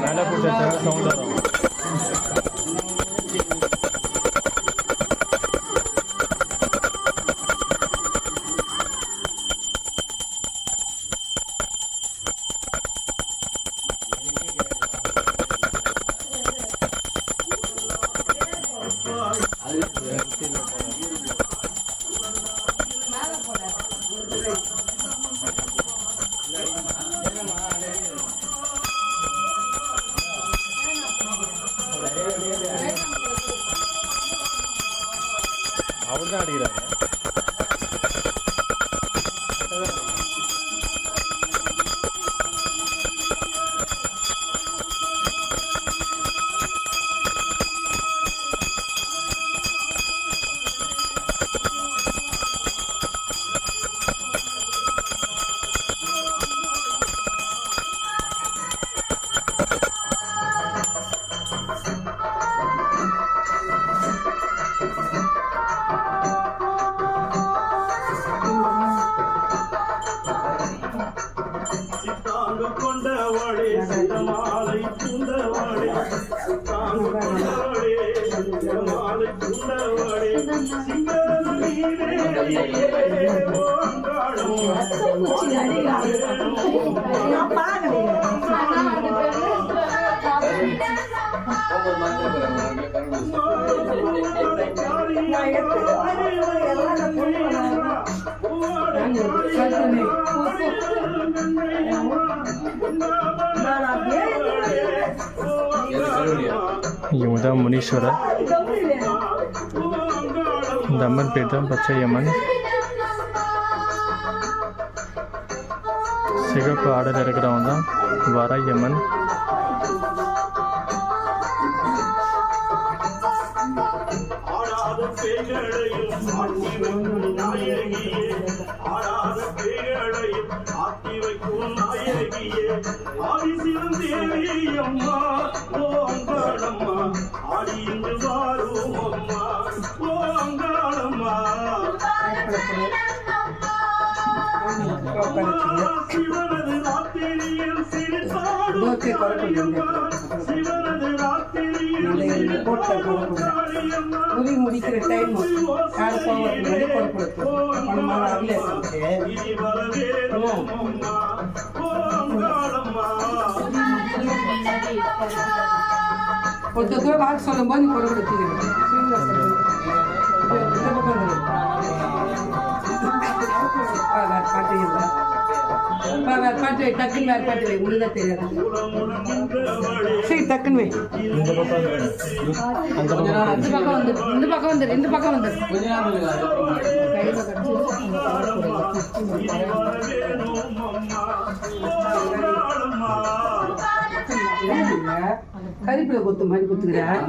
மேலே போட்டு சவுண்ட் வரும். அவர் தான் அடிக்கிறாரு. இவங்க தான் முனீஸ்வரர். இந்த அம்மன் பேர் தான் பச்சையம்மன். சிகப்பு ஆடல் இருக்கிறவங்க தான் வரையம்மன். முடிக்கிற டைம் கொஞ்சம் தூரம் வாக்கு சொல்லும் போது கொலை கொடுத்துக்கிறேன். பாட்டு வை, டக்குன்னு வேறு பாட்டு வை, உங்களுக்கு தெரியாது. சரி டக்குன்னு வை. இந்த பக்கம் வந்து இந்த பக்கம் வந்து இந்த பக்கம் வந்து கறிப்பில கொத்து மாதிரி குத்துக்கிறேன்.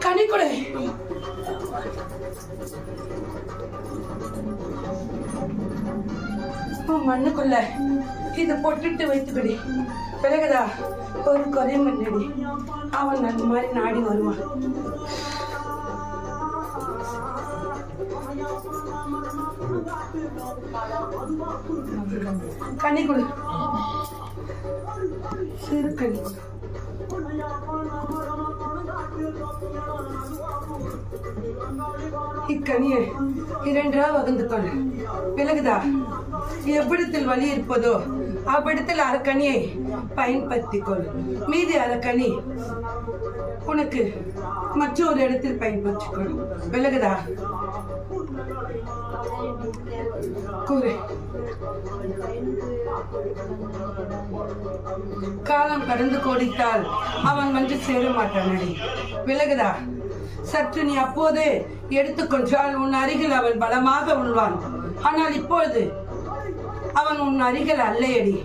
கனிக்குடை மண்ணுக்குள்ள இதை பொட்டுட்டு வைத்துக்கடி. பிறகுதா ஒரு குறையும் இல்லடி, அவன் அந்த மாதிரி நாடி வருவான். கனிக்குடு, சிறு கனிக்குடு. இக்கனியை 2 வகுந்து கொள். விலகுதா, எவ்விடத்தில் வலி இருப்பதோ அவ்விடத்தில் அரக்கனியை பயன்படுத்திக் கொள். மீதி அரக்கனி உனக்கு மற்றொரு இடத்தில் பயன்படுத்திக் கொள். விலகுதா, கூறு. காலம் கடந்து கோடித்தால் அவன் வந்து சேர மாட்டானடி. விலகுதா, சற்று நீ அப்போது எடுத்துக்கொண்டால் உன் அருகில் அவன் பலமாக உள்வான். ஆனால் இப்பொழுது அவன் உன் அருகில் அல்லையடி.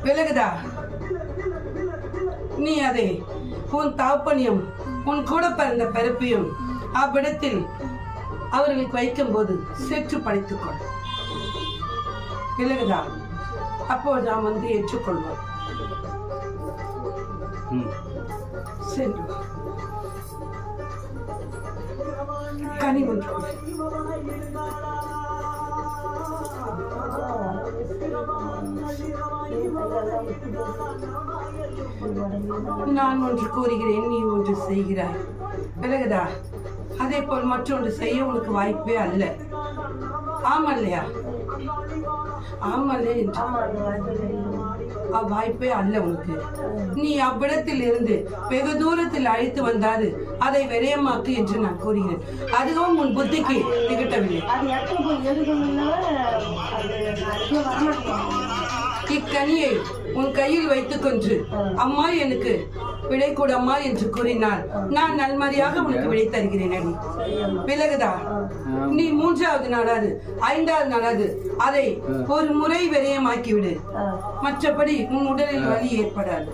விலகுதா, நீ அதை உன் தாப்பனியும் உன் கூட பிறந்த பிறப்பையும் அவ்விடத்தில் அவர்களுக்கு வைக்கும் போது சேற்று படைத்துக்கொள். விலகுதா, அப்போது அவன் வந்து ஏற்றுக்கொள்வான். சென்று கனி ஒன்று நான் ஒன்று கூறுகிறேன், நீ ஒன்று செய்கிறாய். விலகுதா, அதே போல் மற்றொன்று செய்ய உனக்கு வாய்ப்பே அல்ல. ஆமல்லையா? ஆமல்லே வாய்ப்பே அல்ல உனக்கு. நீ அவ்விடத்தில் இருந்து வெகு தூரத்தில் அழைத்து வந்தாது அதை விரயமாக்கு என்று நான் கூறுகிறேன். அதுவும் உன் புத்திக்கு திகட்டவில்லை. இக்கனியை உன் கையில் வைத்துக் கொண்டு அம்மா எனக்கு விடை கூடம்மா என்று கூறினால் நான் நல்மறியாக உனக்கு விடை தருகிறேன் அடி. விலகுதா, நீ 3வது நாளாது 5வது நாளாது அதை ஒரு முறை விரயமாக்கிவிடு. மற்றபடி உன் உடலில் வலி ஏற்படாது.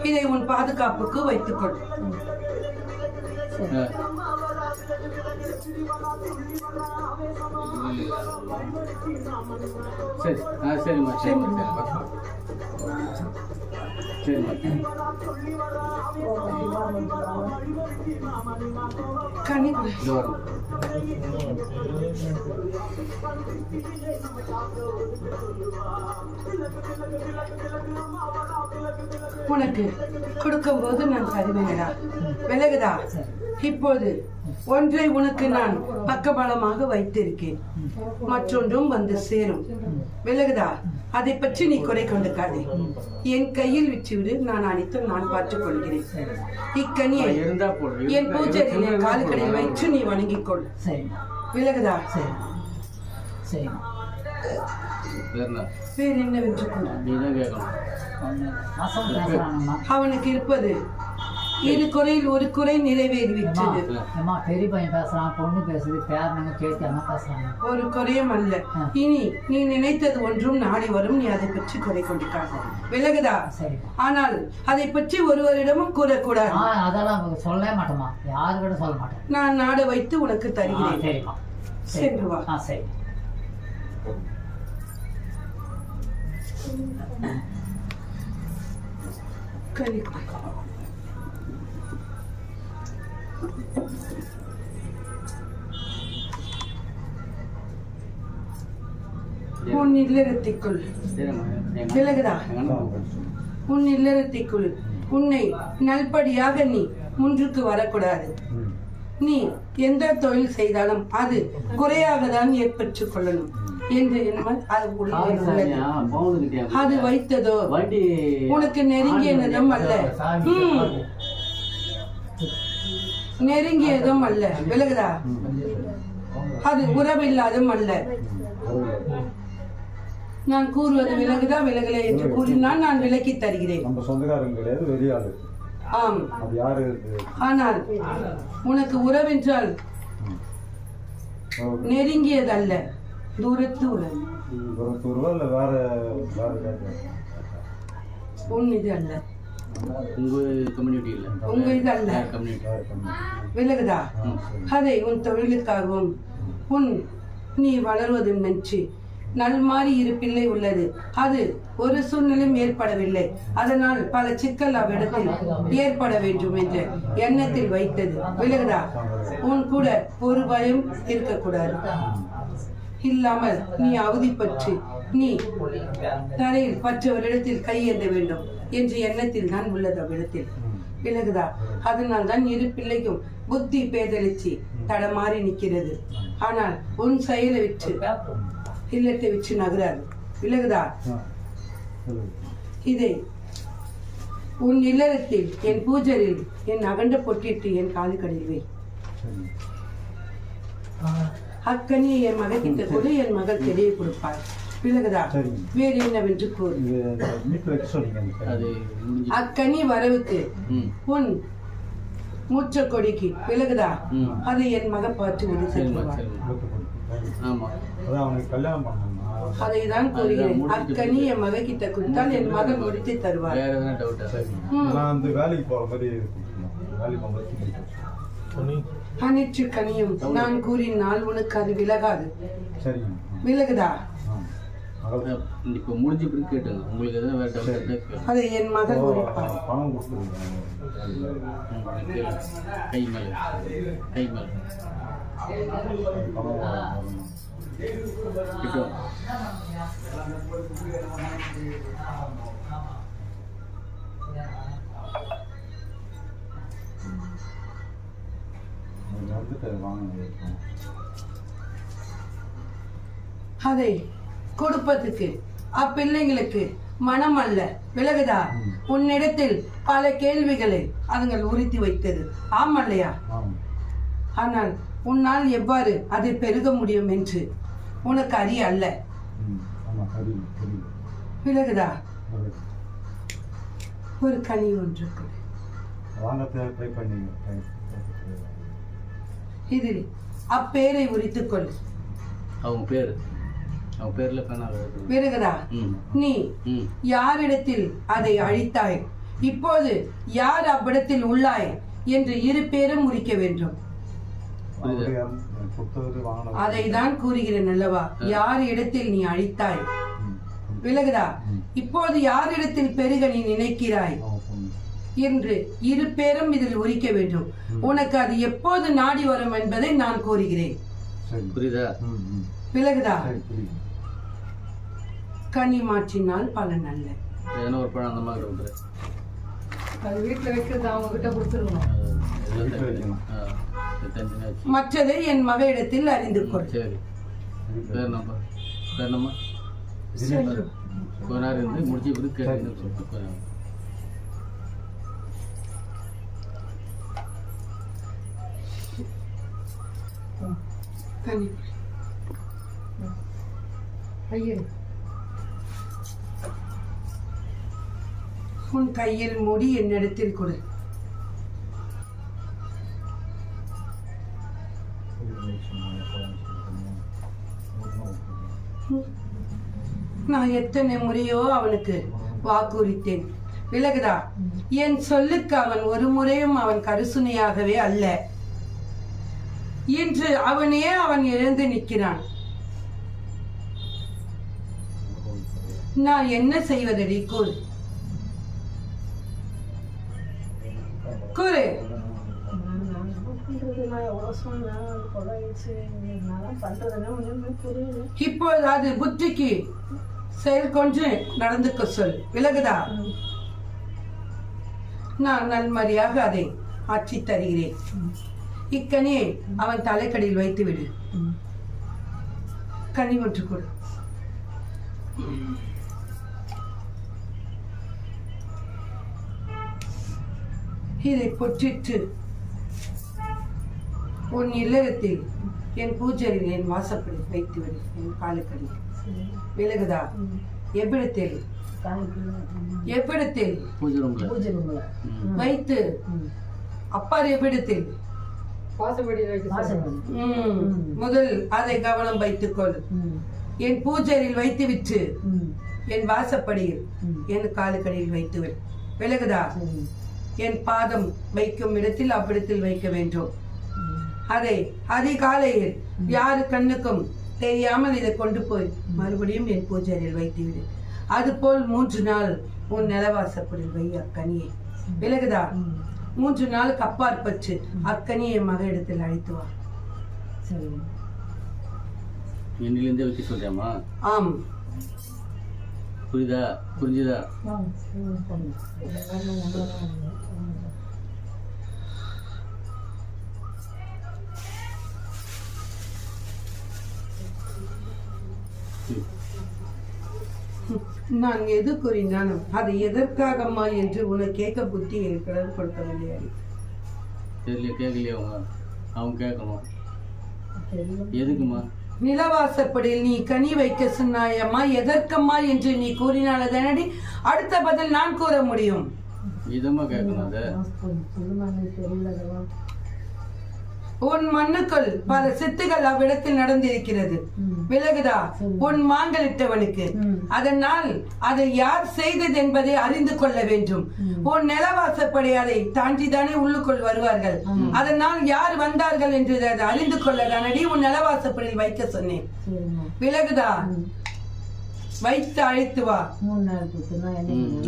இதை உன் பாதுகாப்புக்கு வைத்துக்கொள். சரிம்மா, சரிம்மா, சரிம்மா. உனக்கு கொடுக்கும் போது நான் தருவேனடா. விலகுதா, இப்போது ஒன்றை உனக்கு நான் பக்கபலமாக வைத்திருக்கேன், மற்றொன்றும் வந்து சேரும். விலகுதா, அதை பற்றி நீ குறை கொண்டுக்காதே. என் கையில் விட்டுவிடு, நான் அனைத்தும் நான் பார்த்துக் கொள்கிறேன். இக்கனியை என் பூஜையில் காலுக்கடையில் வைத்து நீ வணங்கிக் கொள். விலகுதா, வேறு என்னவென்று அவனுக்கு இருப்பது இரு குறையில் ஒரு குறை நிறைவேறிவிட்டது. பெரிய பையன் பேசுறான், பொண்ணு பேசுது, பேரனங்க கேட்காம பேசுறாங்க. ஒரு குறையும் அல்ல. இனி நீ நினைத்தது ஒன்றும் நாடி வரும். நீ அதை பற்றி குறை கொண்டிருக்காங்க. விலகுதா, ஆனால் அதை பற்றி ஒருவரிடமும் கூறக்கூடாது. அதெல்லாம் சொல்லவே மாட்டோமா, யாரு கூட சொல்ல மாட்டேன். நான் நாட வைத்து உனக்கு தருகிறேன். சென்று வா. சரி. உன் இல்லறத்திற்குள் சரிம்மா எங்க விலகுதா அண்ணன் உன் இல்லறத்திற்குள் உன்னை நல்படியாக நீ முன்றுக்கு வரக்கூடாது. நீ எந்த தொழில் செய்தாலும் அது குறையாக தான் ஏற்பட்டுக் கொள்ளணும் என்று எண்ணம் அது உள்ளே உள்ளது. அது வைத்ததோ வண்டி உனக்கு நெருங்கியதும் அல்ல. நெருங்கியதும் அல்ல. விலகுதா அது உறவில்லாதும் அல்ல. நான் கூறுவது விலகுதா விலகலை என்று கூறினால் நான் விலக்கி தருகிறேன். நம்ம சொந்தக்காரங்க கிடையாது, வெளியாளு. ஆம், அது யாரு? ஆனால் உனக்கு உறவென்றால் நெருங்கியதல்ல, தூரத்து உறவு. தூரத்துறவா இல்ல வேற வேற கேட்க? உன் இது அல்ல, உங்க கம்யூனிட்டி இல்ல, உங்க இது அல்ல. கம்யூனிட்டி விலகுதா அதை உன் தொழிலுக்காகவும் உன் நீ வளர்வதும் நினைச்சு நல்மாறி இரு பிள்ளை உள்ளது. அது ஒரு சூழ்நிலையும் ஏற்படவில்லை. அதனால் பல சிக்கல் அவ்விடத்தில் ஏற்பட வேண்டும் என்ற எண்ணத்தில் வைத்தது. விலகுதா உன் கூட ஒரு பயம் இருக்கக்கூடாது. இல்லாமல் நீ அவதிப்பற்று நீ தரையில் மற்றவரிடத்தில் கையேந்த வேண்டும் என்ற எண்ணத்தில் தான் உள்ளது அவ்விடத்தில். விலகுதா அதனால் தான் இரு பிள்ளைக்கும் புத்தி பேதளிச்சு தடமாறி நிற்கிறது. ஆனால் உன் செயலை விட்டு இல்லத்தை வச்சு நகராது. விலகுதா இதை உன் இல்லறத்தில் என் பூஜரில் என் அகண்ட பொட்டிட்டு என் காலுக்கடியில் வை. அக்கனியை என் மகள் கிட்ட கூட என் மகள் தெரிய கொடுப்பாள். விலகுதா வேறு என்னவென்று கூறு. அக்கனி வரவுக்கு உன் மூச்ச கொடிக்கு விலகுதா அதை என் மகள் பார்த்து உறுதி செய்வாள். அதை தான் கூறுகிறேன். அக்கனி என் மக கிட்ட கொடுத்தால் என் மகன் முடித்து தருவார். அனைத்து கனியும் நான் கூறினால் உனக்கு அது விலகாது. விலகுதா இப்போ முடிஞ்சு பிறகு கேட்டுங்க. உங்களுக்கு எதாவது வேற டவுட் அதை என் மகன் முடிப்பார். கை மேல கை மேல இப்போ அதை கொடுப்பதற்கு அப்பிள்ளைங்களுக்கு மனம் அல்ல. விலகுதா உன்னிடத்தில் பல கேள்விகளை அதுங்கள் உறுத்தி வைத்தது. ஆமல்லையா? ஆனால் உன்னால் எவ்வாறு அதை பெருக முடியும் என்று உனக்கு அறிய அல்ல. விலகுதா ஒரு கனி ஒன்று இதில் அப்பேரை உரித்துக்கொள். அவங்க பேரு அவங்க பேர்ல விலகுதா நீ யாரிடத்தில் அதை அழித்தாய், இப்போது யார் அவ்விடத்தில் உள்ளாய் என்று இரு பேரும் முடிக்க வேண்டும். அதை தான் கூறுகிறேன் அல்லவா, யார் இடத்தில் நீ அழித்தாய். விலகுதா இப்போது யாரிடத்தில் பெருக நீ நினைக்கிறாய் என்று இரு பேரும் இதில் உரிக்க வேண்டும். உனக்கு அது எப்போது நாடி வரும் என்பதை நான் கூறுகிறேன். புரியுதா? விலகுதா கனி மாற்றினால் பலன் அல்ல. ஏன்னா ஒரு பழம் அந்த மாதிரி கொடுக்குற அது வீட்டில் வைக்கிறது அவங்க கிட்ட கொடுத்துருக்கணும். மற்றதை என் மகளிடத்தில் அறிந்து கொள். சரி பேர் நம்ம பேர் நம்ம கொஞ்ச நேரம் இருந்து முடிச்சு பிறகு கேட்டு சொல்லிட்டு கனி ஐயோ உன் கையில் மூடி என்னிடத்தில் கொடு. நான் எத்தனை முறையோ அவனுக்கு வாக்குறுத்தேன். விலகுதா என் சொல்லுக்கு அவன் ஒரு முறையும் அவன் கருசுனையாகவே அல்ல. இன்று அவனே அவன் எழுந்து நிற்கிறான். நான் என்ன செய்வதடி கூறு கூறு. நான் எவ்வளோ சொன்னேன் அது கொடாயிடுச்சு என்னால் பண்ணுறதுன்னா ஒன்றுமே புரியல. இப்போது அது புத்திக்கு செயல் கொஞ்சம் நடந்துக்க சொல். விலகுதா? நான் நன்மறியாக அதை ஆட்சி தருகிறேன். இக்கனியை அவன் தலைக்கடியில் வைத்து விடு. கனி ஒன்று கொடு. இதை பொற்றிட்டு உன் இல்லத்தில் என் பூஜையில் என் வாசப்படி வைத்து விடு. என் காலுக்கடியில். விலகுதா? எவ்விடத்தில்? எவ்விடத்தில் பூஜை ரூம்ல பூஜை ரூம்ல வைத்து? அப்பார் எவ்விடத்தில்? முதல் அதை கவனம் வைத்துக்கொள். என் பூஜையில் வைத்து விட்டு என் வாசப்படியில் என் காலுக்கடியில் வைத்து விடு. விலகுதா? என் பாதம் வைக்கும் இடத்தில் அவ்விடத்தில் வைக்க வேண்டும். அதை அதிகாலையில் யாரு கண்ணுக்கும் தெரியாமல் இதை கொண்டு போய் மறுபடியும் என் பூஜையில் வைத்து விடு. அதுபோல் 3 நாள் உன் நிலவாசப்படியில் வை அக்கனியை. விலகுதா? 3 நாளுக்கு அப்பார் பற்று அக்கனியை மக இடத்தில் அழைத்து வா. என்னிலிருந்தே வைக்க சொல்றியாமா? ஆம். புரியுதா? புரிஞ்சுதா? நான் எது கூறினாலும் அது எதற்காகம்மா என்று உனக்கு கேட்க புத்தி எனக்கு கடவுள் கொடுக்கவில்லை. தெரியல, கேட்கலையா? அவங்க கேட்கணும். எதுக்குமா? நிலவாசப்படியில் நீ கனி வைக்க சொன்னாயம்மா, எதற்கம்மா என்று நீ கூறினாலதானடி அடுத்த பதில் நான் கூற முடியும். இதமா கேட்கணும். அதை உன் மண்ணுக்குள் பல சித்துகள் அவ்விடத்தில் நடந்திருக்கிறது. விலகுதா? உன் மாங்கலிட்டவனுக்கு. அதனால் அதை யார் செய்தது என்பதை அறிந்து கொள்ள வேண்டும். உன் நிலவாசப்படி அதை தாண்டிதானே உள்ளுக்குள் வருவார்கள். அதனால் யார் வந்தார்கள் என்று அதை அறிந்து கொள்ளதானடி உன் நிலவாசப்படியில் வைக்க சொன்னேன். விலகுதா? வைத்து அழைத்து வா. 3 நாள் கொடுத்துனா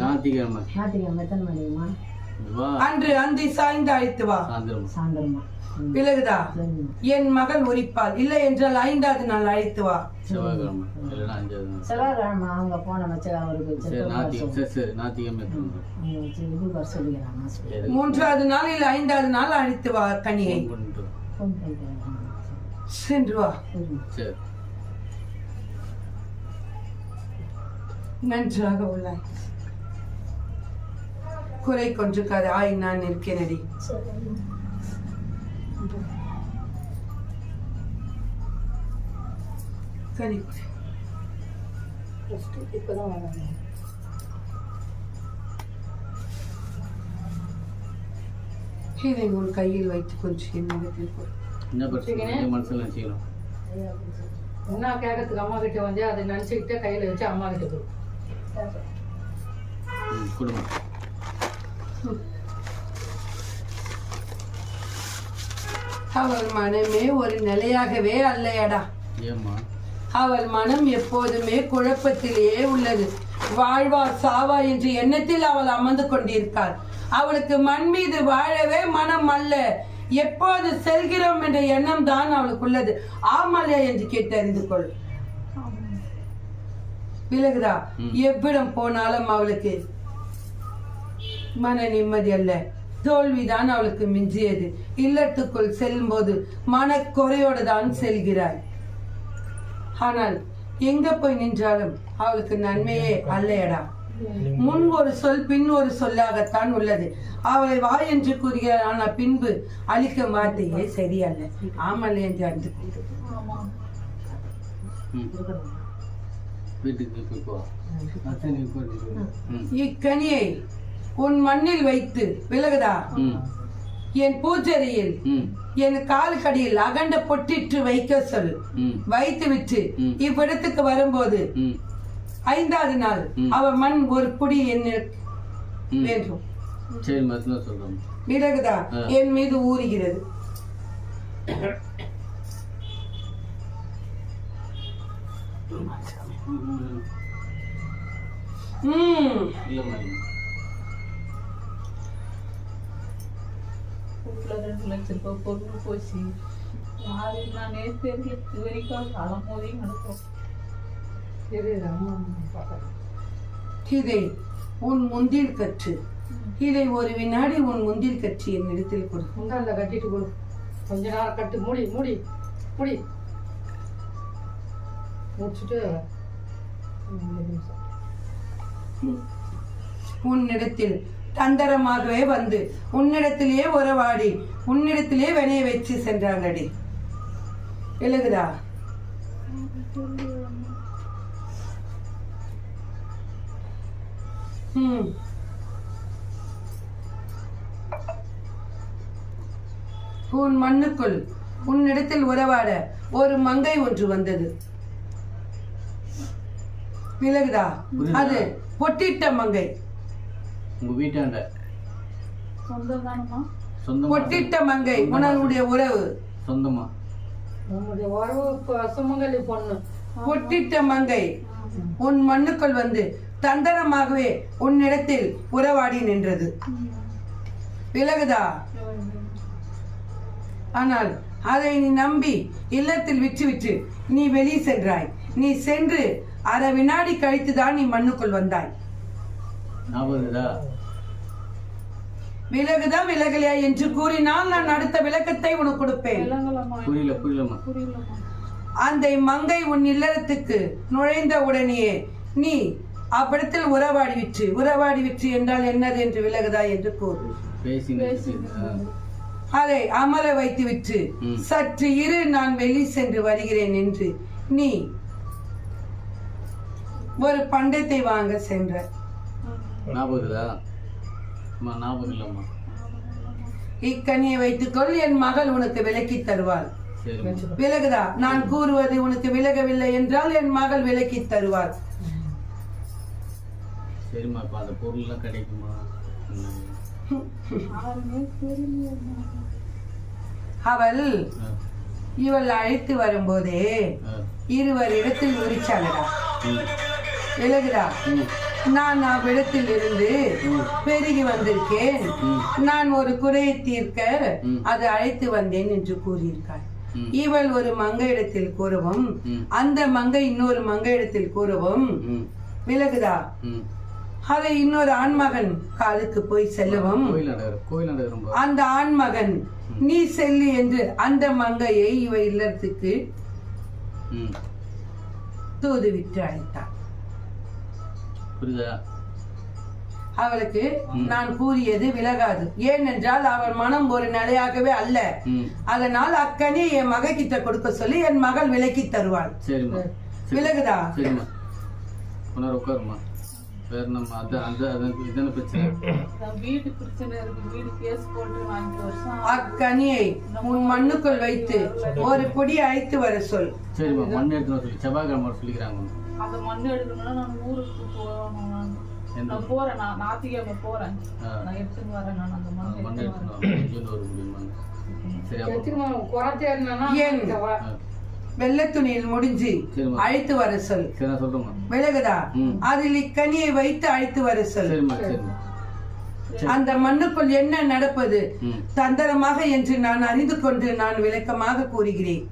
ஞாயிற்றுக்கிழமை எத்தனை மணிமா? அன்று அந்தி சாய்ந்து அழைத்து வா. சாயந்தரமா? விலகுதா? என் மகள் உரிப்பாள். இல்லை என்றால் 5வது நாள் அழைத்து வா. செவ்வாய்க்கிழமை இல்லைன்னா 5வது நாள். செவ்வாய்க்கிழமை அவங்க போன வச்சு அவருக்கு சரி, ஞாயிற்றுக்கிழமை இது வர சொல்லிக்கிறாங்க. 3வது நாள் இல்லை 5வது நாள் அழைத்து வா கனியை. ஃபோன் பண்ணிட்டு சென்று வா. சரி. நன்றாக உள்ளாய். குறை கொஞ்சுக்காது. ஆய் நான் இருக்கிறேன். கனி இப்பதான் வராங்க. இதை உன் கையில் வைத்து கொஞ்சம் என்னிடத்தில் கொடு. என்ன பிரச்சனை? மனசுல நினைச்சுக்கணும். என்ன கேட்கறதுக்கு அம்மா கிட்ட வந்து அதை நினைச்சுக்கிட்டே கையில வச்சு அம்மா கிட்ட கொடு. குடும்பம் அவள் மனமே ஒரு நிலையாகவே அல்லையடா. ஏம்மா? அவள் மனம் எப்போதுமே குழப்பத்திலேயே உள்ளது. வாழ்வா சாவா என்ற எண்ணத்தில் அவள் அமர்ந்து கொண்டிருக்காள். அவளுக்கு மண் மீது வாழவே மனம் அல்ல. எப்போது செல்கிறோம் என்ற எண்ணம் தான் அவளுக்கு உள்ளது. ஆமல்யா என்று கேட்டு அறிந்து கொள். விலகுதா? எவ்விடம் போனாலும் அவளுக்கு மன நிம்மதி அல்ல, தோல்விதான் அவளுக்கு மிஞ்சியது. இல்லத்துக்குள் செல்லும் போது மனக்குறையோடு தான் செல்கிறாள். ஆனால் எங்க போய் நின்றாலும் அவளுக்கு நன்மையே அல்லையடா. முன் ஒரு சொல் பின் ஒரு சொல்லாகத்தான் உள்ளது. அவளை வா என்று கூறுகிறாள், ஆனால் பின்பு அளிக்கும் வார்த்தையே சரியல்ல. ஆமல் என்று அறிந்து இக்கனியை உன் மண்ணில் வைத்து விலகுதா? என் பூஜையில் என் காலுக்கடியில் அகண்ட பொட்டிட்டு வைக்க சொல். வைத்து விட்டு இவ்விடத்துக்கு வரும்போது 5வது நாள் அவ மண் ஒரு புடி என்ன வேண்டும். விலகுதா? என் மீது ஊறுகிறது. வீட்டில் 2 லட்சம் ரூபாய் பொருள் போச்சு. யாரு நானே தெரியல. இது வரைக்கும் அலமோதி நடக்கும். இதை உன் முந்தில் கற்று, இதை ஒரு வினாடி உன் முந்தில் கட்சி என் இடத்தில் கொடு. முந்தாண்ட கட்டிட்டு கொடு. கொஞ்ச நேரம் கட்டு. மூடி மூடி மூடி முடிச்சுட்டு உன்னிடத்தில் தந்திரமாகவே வந்து உன்னிடத்திலேயே உறவாடி உன்னிடத்திலே வினைய வச்சு சென்றாங்கடி. எழுகுதா? உன் மண்ணுக்குள் உன்னிடத்தில் உறவாட ஒரு மங்கை ஒன்று வந்தது. விலகுதா? அது பொட்டிட்ட மங்கை. உங்க வீட்டாண்ட சொந்தம் தானம்மா? சொந்தமா? பொட்டிட்ட மங்கை உன்னுடைய உறவு. சொந்தமா? நம்முடைய உறவு சுமங்கலி பொண்ணு. பொட்டிட்ட மங்கை உன் மண்ணுக்குள் வந்து தந்திரமாகவே உன்னிடத்தில் உறவாடி நின்றது. விலகுதா? ஆனால் அதை நீ நம்பி இல்லத்தில் விட்டு நீ வெளியே சென்றாய். நீ சென்று அரை வினாடி கழித்துதான் நீ மண்ணுக்குள் வந்தாய். விலகுதா விலகலையா என்று கூறினால் நான் அடுத்த விளக்கத்தை உனக்கு கொடுப்பேன். அந்த மங்கை உன் இல்லறத்துக்கு நுழைந்த உடனேயே நீ அவ்விடத்தில் உறவாடி விற்று என்றால் என்னது என்று விலகுதா என்று கூறு. அதை அமர வைத்து விட்டு சற்று இரு, நான் வெளி சென்று வருகிறேன் என்று நீ ஒரு பண்டத்தை வாங்க சென்ற. இக்கனியை வைத்துக்கொள், என் மகள் உனக்கு விலக்கி தருவாள். விலகுதா? நான் கூறுவது உனக்கு விலகவில்லை என்றால் என் மகள் விலக்கி தருவாள். அவள் இவள் அழைத்து வரும்போதே இருவர் இடத்தில் உரிச்சாளடா. விலகுதா? நான் அவ்விடத்தில் இருந்து பெருகி வந்திருக்கேன், நான் ஒரு குறையை தீர்க்க அது அழைத்து வந்தேன் என்று கூறியிருக்காள். இவள் ஒரு மங்கை இடத்தில் கூறவும் அந்த மங்கை இன்னொரு மங்கை இடத்தில் கூறவும் விலகுதா? அதை இன்னொரு ஆண்மகன் காலுக்கு போய் செல்லவும் அந்த ஆண்மகன் நீ செல்லு என்று அந்த மங்கையை இவ இல்லத்துக்கு தூதுவிட்டு அழைத்தாள். அவளுக்கு நான் கூறியது விலகாது. ஏனென்றால் அவள் மனம் ஒரு நிலையாகவே அல்ல. அதனால் அக்கனி என் மக கிட்ட கொடுக்க சொல்லி என் மகள் விலக்கி தருவாள். விலகுதா? அக்கனியை உன் மண்ணுக்குள் வைத்து ஒரு பொடி அழைத்து வர சொல். அந்த மண்ணு எடுக்கணும்னா நான் ஊருக்கு போகணும். நான் போறேன், நான் ஞாயிற்றுக்கிழமை போறேன், நான் எடுத்துன்னு வரேன். நான் அந்த மண்ணு வெள்ள துணியில் முடிஞ்சு அழைத்து வர சொல். விலகுதா? அதில் இக்கனியை வைத்து அழைத்து வர சொல். அந்த மண்ணுக்குள் என்ன நடப்பது தந்திரமாக என்று நான் அறிந்து கொண்டு நான் விளக்கமாக கூறுகிறேன்.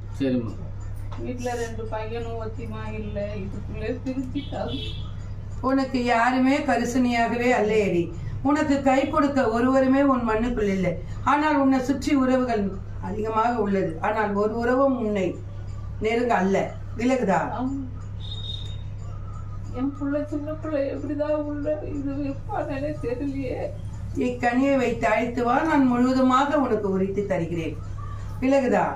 வீட்டுல 2 பையனும் ஒத்திமா இல்ல, இதுக்குள்ளே திருப்பிட்டாங்க. உனக்கு யாருமே கரிசனையாகவே அல்லையடி. உனக்கு கை கொடுக்க ஒருவருமே உன் மண்ணுக்குள் இல்லை. ஆனால் உன்னை சுற்றி உறவுகள் அதிகமாக உள்ளது. ஆனால் ஒரு உறவும் உன்னை நெருங்க அல்ல. விலகுதா? என் புள்ள சின்ன பிள்ளை எப்படிதான் உள்ள இது வைப்பானே தெரியலையே. இக்கனியை வைத்து அழைத்து வா, நான் முழுவதுமாக உனக்கு உரித்து தருகிறேன். விலகுதா?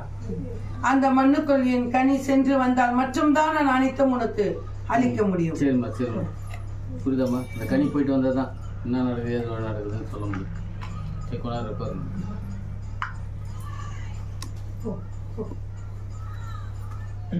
அந்த மண்ணுக்குள் என் கனி சென்று வந்தால் மட்டும்தான் நான் அனைத்தும் உனக்கு அளிக்க முடியும். சரிம்மா சரிம்மா, புரியுதாம்மா? இந்த கனி போயிட்டு வந்தால் தான் என்ன நடக்குது எது நடக்குதுன்னு சொல்ல முடியும். சரி, கொண்டாடு இருப்பாரு.